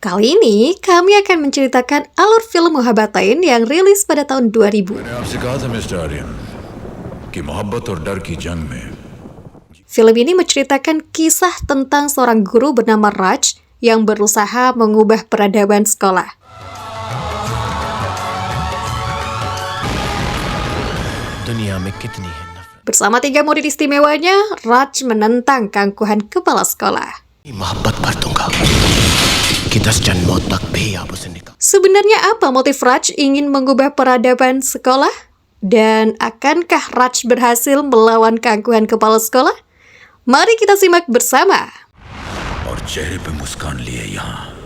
Kali ini kami akan menceritakan alur film Mohabbatain yang rilis pada tahun 2000. मैंने आपसे कहा था मिस्टर आर्यन कि मोहब्बत और डर की जंग में Film ini menceritakan kisah tentang seorang guru bernama Raj yang berusaha mengubah peradaban sekolah. दुनिया में कितनी है नफरत Bersama 3 murid istimewanya, Raj menentang keangkuhan kepala sekolah. मोहब्बत भर दूंगा कि 10 जन्मों तक भी आप उसे निकाल Sebenarnya apa motif Raj ingin mengubah peradaban sekolah? Dan akankah Raj berhasil melawan keangkuhan kepala sekolah? Mari kita simak bersama. और चेहरे पे मुस्कान लिए यहाँ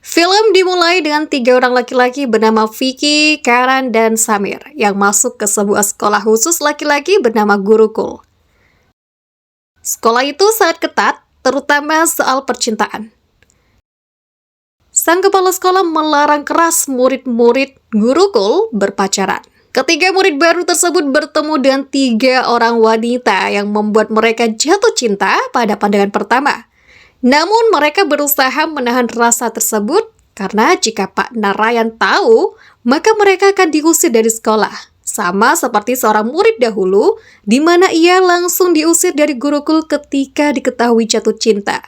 Film dimulai dengan 3 orang laki-laki bernama Vicky, Karan, dan Samir yang masuk ke sebuah sekolah khusus laki-laki bernama Gurukul. Sekolah itu sangat ketat, terutama soal percintaan. Sang kepala sekolah melarang keras murid-murid Gurukul berpacaran. Ketiga murid baru tersebut bertemu dengan 3 orang wanita yang membuat mereka jatuh cinta pada pandangan pertama. Namun mereka berusaha menahan rasa tersebut karena jika Pak Narayan tahu, maka mereka akan diusir dari sekolah. Sama seperti seorang murid dahulu, di mana ia langsung diusir dari Gurukul ketika diketahui jatuh cinta.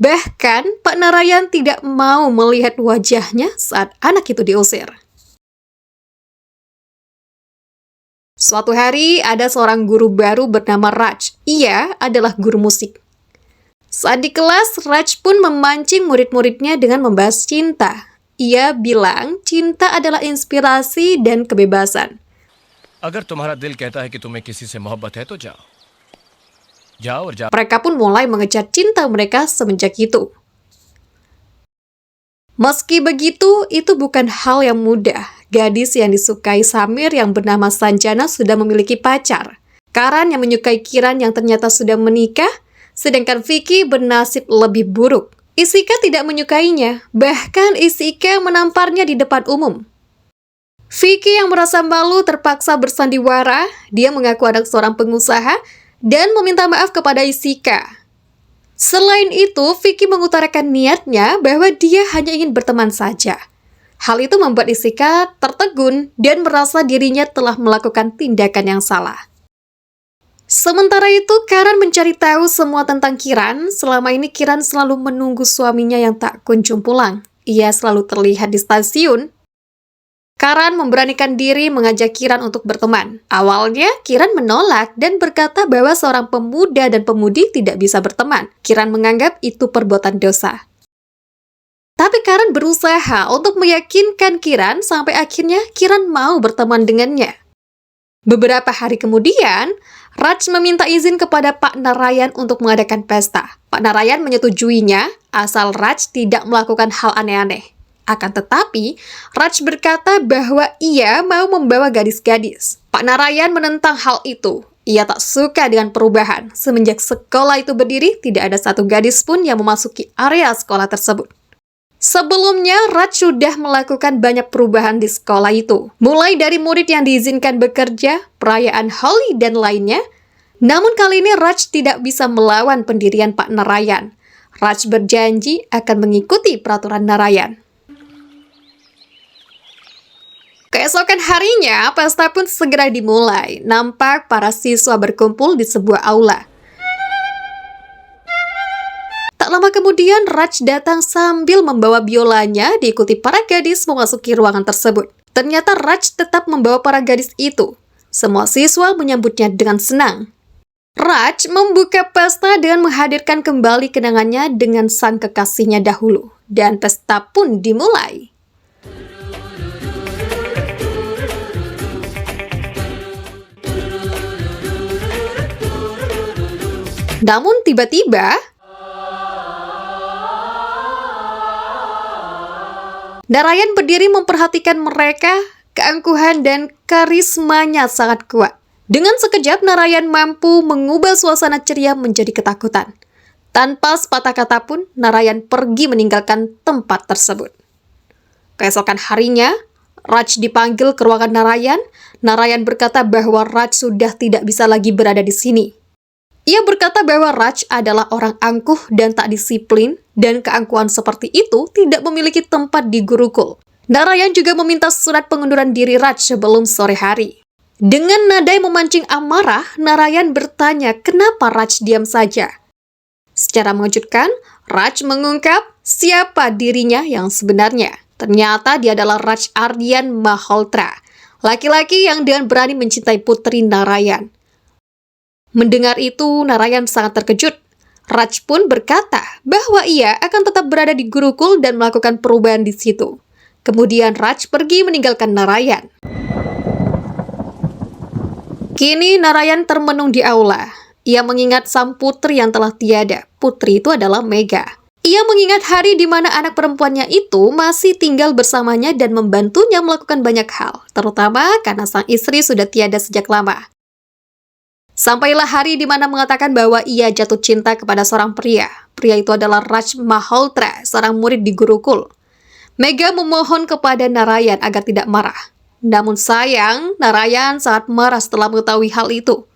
Bahkan Pak Narayan tidak mau melihat wajahnya saat anak itu diusir. Suatu hari ada seorang guru baru bernama Raj. Ia adalah guru musik. Saat di kelas, Raj pun memancing murid-muridnya dengan membahas cinta. Ia bilang cinta adalah inspirasi dan kebebasan. अगर तुम्हारा दिल कहता है कि तुम्हें किसी से मोहब्बत है तो जाओ जाओ और जाओ Mereka pun mulai mengejar cinta mereka semenjak itu. Meski begitu, itu bukan hal yang mudah. Gadis yang disukai Samir yang bernama Sanjana sudah memiliki pacar. Karan yang menyukai Kiran yang ternyata sudah menikah, sedangkan Vicky bernasib lebih buruk. Isika tidak menyukainya, bahkan Isika menamparnya di depan umum. Vicky yang merasa malu terpaksa bersandiwara, dia mengaku anak seorang pengusaha dan meminta maaf kepada Isika. Selain itu, Vicky mengutarakan niatnya bahwa dia hanya ingin berteman saja. Hal itu membuat Isika tertegun dan merasa dirinya telah melakukan tindakan yang salah. Sementara itu, Karan mencari tahu semua tentang Kiran. Selama ini Kiran selalu menunggu suaminya yang tak kunjung pulang. Ia selalu terlihat di stasiun. Karan memberanikan diri mengajak Kiran untuk berteman. Awalnya, Kiran menolak dan berkata bahwa seorang pemuda dan pemudi tidak bisa berteman. Kiran menganggap itu perbuatan dosa. Tapi Karan berusaha untuk meyakinkan Kiran sampai akhirnya Kiran mau berteman dengannya. Beberapa hari kemudian, Raj meminta izin kepada Pak Narayan untuk mengadakan pesta. Pak Narayan menyetujuinya, asal Raj tidak melakukan hal aneh-aneh. Akan tetapi, Raj berkata bahwa ia mau membawa gadis-gadis. Pak Narayan menentang hal itu. Ia tak suka dengan perubahan. Semenjak sekolah itu berdiri, tidak ada satu gadis pun yang memasuki area sekolah tersebut. Sebelumnya, Raj sudah melakukan banyak perubahan di sekolah itu. Mulai dari murid yang diizinkan bekerja, perayaan Holi, dan lainnya. Namun kali ini Raj tidak bisa melawan pendirian Pak Narayan. Raj berjanji akan mengikuti peraturan Narayan. Keesokan harinya, pesta pun segera dimulai. Nampak para siswa berkumpul di sebuah aula. Tak lama kemudian, Raj datang sambil membawa biolanya diikuti para gadis memasuki ruangan tersebut. Ternyata Raj tetap membawa para gadis itu. Semua siswa menyambutnya dengan senang. Raj membuka pesta dengan menghadirkan kembali kenangannya dengan sang kekasihnya dahulu. Dan pesta pun dimulai. Namun tiba-tiba, Narayan berdiri memperhatikan mereka, keangkuhan dan karismanya sangat kuat. Dengan sekejap, Narayan mampu mengubah suasana ceria menjadi ketakutan. Tanpa sepatah kata pun, Narayan pergi meninggalkan tempat tersebut. Keesokan harinya, Raj dipanggil ke ruangan Narayan. Narayan berkata bahwa Raj sudah tidak bisa lagi berada di sini. Ia berkata bahwa Raj adalah orang angkuh dan tak disiplin, dan keangkuhan seperti itu tidak memiliki tempat di Gurukul. Narayan juga meminta surat pengunduran diri Raj sebelum sore hari. Dengan nada yang memancing amarah, Narayan bertanya kenapa Raj diam saja. Secara mengejutkan, Raj mengungkap siapa dirinya yang sebenarnya. Ternyata dia adalah Raj Ardian Malhotra, laki-laki yang dengan berani mencintai putri Narayan. Mendengar itu, Narayan sangat terkejut. Raj pun berkata bahwa ia akan tetap berada di Gurukul dan melakukan perubahan di situ. Kemudian Raj pergi meninggalkan Narayan. Kini Narayan termenung di aula. Ia mengingat sang putri yang telah tiada. Putri itu adalah Megha. Ia mengingat hari di mana anak perempuannya itu masih tinggal bersamanya dan membantunya melakukan banyak hal, terutama karena sang istri sudah tiada sejak lama. Sampailah hari di mana mengatakan bahwa ia jatuh cinta kepada seorang pria. Pria itu adalah Raj Malhotra, seorang murid di Gurukul. Megha memohon kepada Narayan agar tidak marah. Namun sayang, Narayan sangat marah setelah mengetahui hal itu.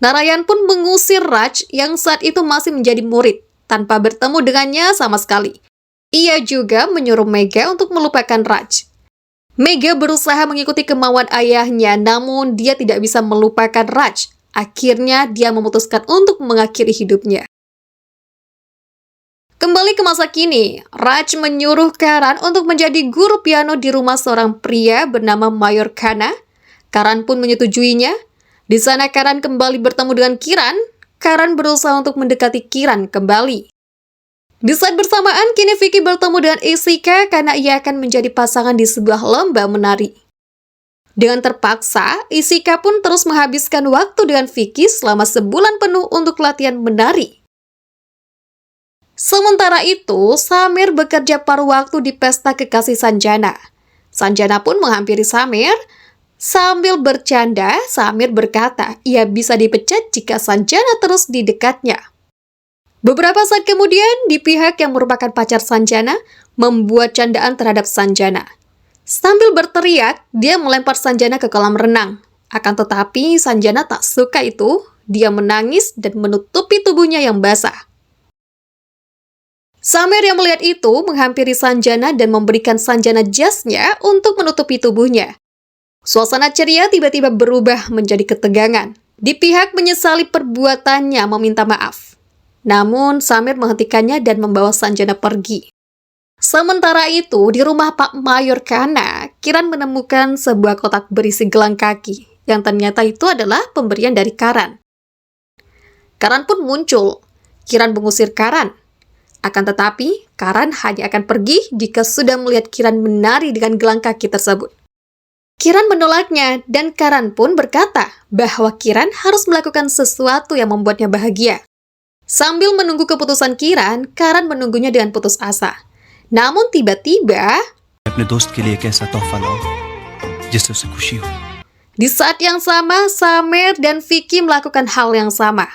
Narayan pun mengusir Raj yang saat itu masih menjadi murid, tanpa bertemu dengannya sama sekali. Ia juga menyuruh Megha untuk melupakan Raj. Megha berusaha mengikuti kemauan ayahnya, namun dia tidak bisa melupakan Raj. Akhirnya dia memutuskan untuk mengakhiri hidupnya. Kembali ke masa kini, Raj menyuruh Karan untuk menjadi guru piano di rumah seorang pria bernama Mayor Khanna. Karan pun menyetujuinya. Di sana Karan kembali bertemu dengan Kiran. Karan berusaha untuk mendekati Kiran kembali. Di saat bersamaan, kini Vicky bertemu dengan Ishika karena ia akan menjadi pasangan di sebuah lomba menari. Dengan terpaksa, Ishika pun terus menghabiskan waktu dengan Vicky selama sebulan penuh untuk latihan menari. Sementara itu, Samir bekerja paruh waktu di pesta kekasih Sanjana. Sanjana pun menghampiri Samir. Sambil bercanda, Samir berkata ia bisa dipecat jika Sanjana terus di dekatnya. Beberapa saat kemudian, di pihak yang merupakan pacar Sanjana membuat candaan terhadap Sanjana. Sambil berteriak, dia melempar Sanjana ke kolam renang. Akan tetapi, Sanjana tak suka itu. Dia menangis dan menutupi tubuhnya yang basah. Samir yang melihat itu menghampiri Sanjana dan memberikan Sanjana jasnya untuk menutupi tubuhnya. Suasana ceria tiba-tiba berubah menjadi ketegangan. Di pihak menyesali perbuatannya meminta maaf. Namun, Samir menghentikannya dan membawa Sanjana pergi. Sementara itu, di rumah Pak Mayor Khanna, Kiran menemukan sebuah kotak berisi gelang kaki, yang ternyata itu adalah pemberian dari Karan. Karan pun muncul. Kiran mengusir Karan. Akan tetapi, Karan hanya akan pergi jika sudah melihat Kiran menari dengan gelang kaki tersebut. Kiran menolaknya, dan Karan pun berkata bahwa Kiran harus melakukan sesuatu yang membuatnya bahagia. Sambil menunggu keputusan Kiran, Karan menunggunya dengan putus asa. Namun tiba-tiba, di saat yang sama, Samir dan Vicky melakukan hal yang sama.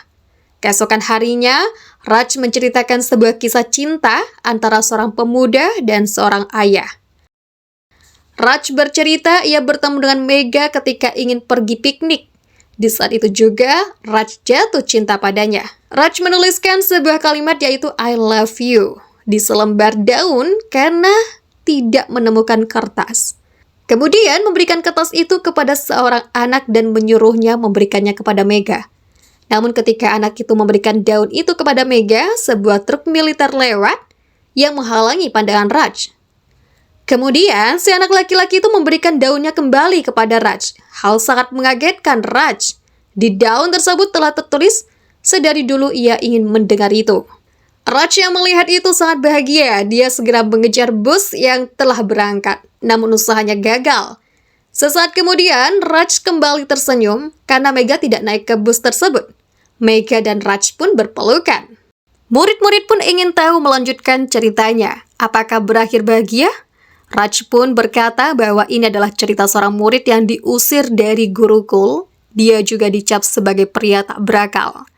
Keesokan harinya, Raj menceritakan sebuah kisah cinta antara seorang pemuda dan seorang ayah. Raj bercerita ia bertemu dengan Megha ketika ingin pergi piknik. Di saat itu juga, Raj jatuh cinta padanya. Raj menuliskan sebuah kalimat yaitu I love you di selembar daun karena tidak menemukan kertas. Kemudian memberikan kertas itu kepada seorang anak dan menyuruhnya memberikannya kepada Megha. Namun ketika anak itu memberikan daun itu kepada Megha, sebuah truk militer lewat yang menghalangi pandangan Raj. Kemudian si anak laki-laki itu memberikan daunnya kembali kepada Raj. Hal sangat mengagetkan Raj. Di daun tersebut telah tertulis, sedari dulu ia ingin mendengar itu. Raj yang melihat itu sangat bahagia. Dia segera mengejar bus yang telah berangkat. Namun usahanya gagal. Sesaat kemudian, Raj kembali tersenyum karena Megha tidak naik ke bus tersebut. Megha dan Raj pun berpelukan. Murid-murid pun ingin tahu melanjutkan ceritanya. Apakah berakhir bahagia? Raj pun berkata bahwa ini adalah cerita seorang murid yang diusir dari Gurukul. Dia juga dicap sebagai pria tak berakal.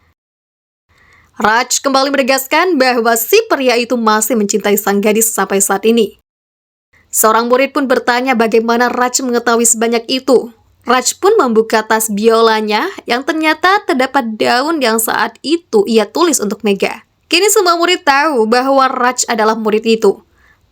Raj kembali menegaskan bahwa si pria itu masih mencintai sang gadis sampai saat ini. Seorang murid pun bertanya bagaimana Raj mengetahui sebanyak itu. Raj pun membuka tas biolanya yang ternyata terdapat daun yang saat itu ia tulis untuk Megha. Kini semua murid tahu bahwa Raj adalah murid itu.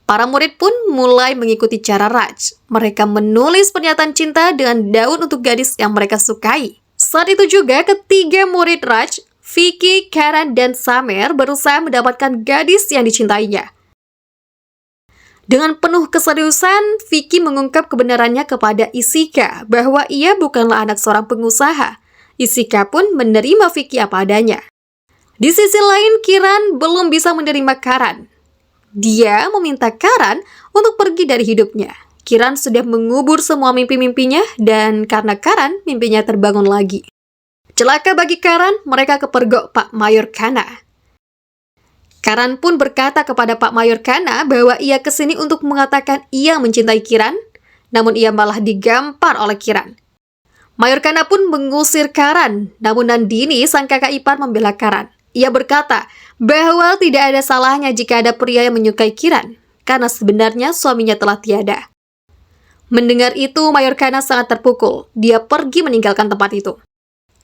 Para murid pun mulai mengikuti cara Raj. Mereka menulis pernyataan cinta dengan daun untuk gadis yang mereka sukai. Saat itu juga ketiga murid Raj, Vicky, Karan, dan Sameer berusaha mendapatkan gadis yang dicintainya. Dengan penuh keseriusan, Vicky mengungkap kebenarannya kepada Ishika bahwa ia bukanlah anak seorang pengusaha. Ishika pun menerima Vicky apa adanya. Di sisi lain, Kiran belum bisa menerima Karan. Dia meminta Karan untuk pergi dari hidupnya. Kiran sudah mengubur semua mimpi-mimpinya dan karena Karan, mimpinya terbangun lagi. Celaka bagi Karan, mereka kepergok Pak Mayor Khanna. Karan pun berkata kepada Pak Mayor Khanna bahwa ia kesini untuk mengatakan ia mencintai Kiran, namun ia malah digampar oleh Kiran. Mayor Khanna pun mengusir Karan, namun Nandini, sang kakak ipar, membela Karan. Ia berkata bahwa tidak ada salahnya jika ada pria yang menyukai Kiran, karena sebenarnya suaminya telah tiada. Mendengar itu, Mayor Khanna sangat terpukul. Dia pergi meninggalkan tempat itu.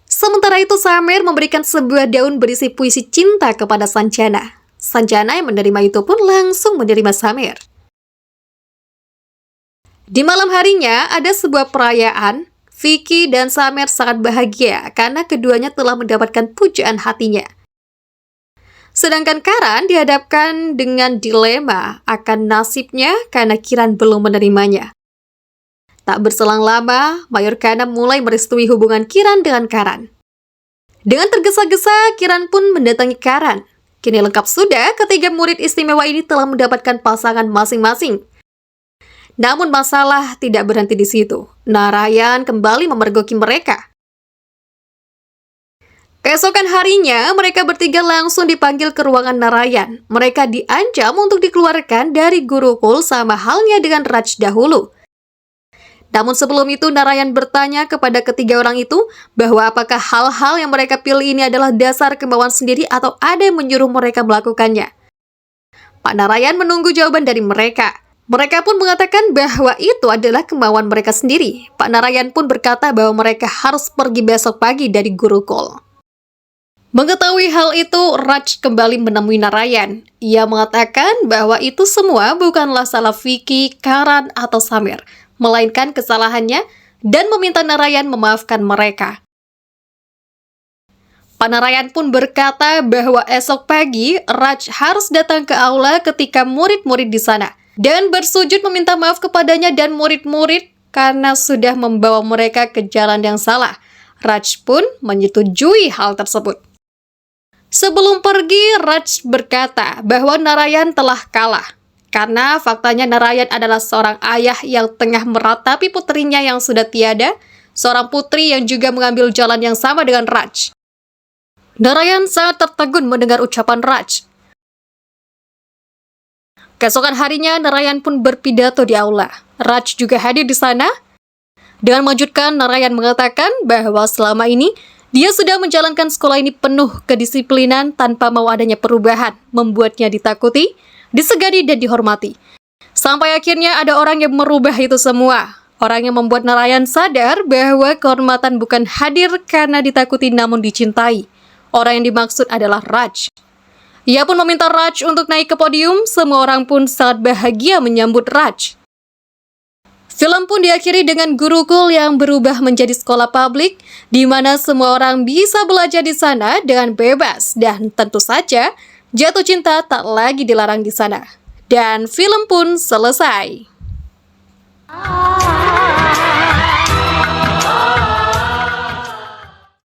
Sementara itu, Sameer memberikan sebuah daun berisi puisi cinta kepada Sanjana. Sanjana yang menerima itu pun langsung menerima Sameer. Di malam harinya, ada sebuah perayaan. Vicky dan Sameer sangat bahagia karena keduanya telah mendapatkan pujaan hatinya. Sedangkan Karan dihadapkan dengan dilema akan nasibnya karena Kiran belum menerimanya. Tak berselang lama, Mayor Khanna mulai merestui hubungan Kiran dengan Karan. Dengan tergesa-gesa, Kiran pun mendatangi Karan. Kini lengkap sudah, ketiga murid istimewa ini telah mendapatkan pasangan masing-masing. Namun masalah tidak berhenti di situ. Narayan kembali memergoki mereka. Keesokan harinya, mereka bertiga langsung dipanggil ke ruangan Narayan. Mereka diancam untuk dikeluarkan dari Gurukul sama halnya dengan Raj dahulu. Namun sebelum itu, Narayan bertanya kepada ketiga orang itu bahwa apakah hal-hal yang mereka pilih ini adalah dasar kemauan sendiri atau ada yang menyuruh mereka melakukannya. Pak Narayan menunggu jawaban dari mereka. Mereka pun mengatakan bahwa itu adalah kemauan mereka sendiri. Pak Narayan pun berkata bahwa mereka harus pergi besok pagi dari Gurukul. Mengetahui hal itu, Raj kembali menemui Narayan. Ia mengatakan bahwa itu semua bukanlah salah Vicky, Karan, atau Sameer, melainkan kesalahannya dan meminta Narayan memaafkan mereka. Pak Narayan pun berkata bahwa esok pagi Raj harus datang ke aula ketika murid-murid di sana dan bersujud meminta maaf kepadanya dan murid-murid karena sudah membawa mereka ke jalan yang salah. Raj pun menyetujui hal tersebut. Sebelum pergi, Raj berkata bahwa Narayan telah kalah. Karena faktanya Narayan adalah seorang ayah yang tengah meratapi putrinya yang sudah tiada, seorang putri yang juga mengambil jalan yang sama dengan Raj. Narayan sangat tertegun mendengar ucapan Raj. Keesokan harinya, Narayan pun berpidato di aula. Raj juga hadir di sana. Dengan melanjutkan, Narayan mengatakan bahwa selama ini dia sudah menjalankan sekolah ini penuh kedisiplinan tanpa mau adanya perubahan, membuatnya ditakuti, disegani dan dihormati. Sampai akhirnya ada orang yang merubah itu semua. Orang yang membuat Narayan sadar bahwa kehormatan bukan hadir karena ditakuti namun dicintai. Orang yang dimaksud adalah Raj. Ia pun meminta Raj untuk naik ke podium. Semua orang pun sangat bahagia menyambut Raj. Film pun diakhiri dengan Gurukul yang berubah menjadi sekolah publik, di mana semua orang bisa belajar di sana dengan bebas dan tentu saja jatuh cinta tak lagi dilarang di sana. Dan film pun selesai.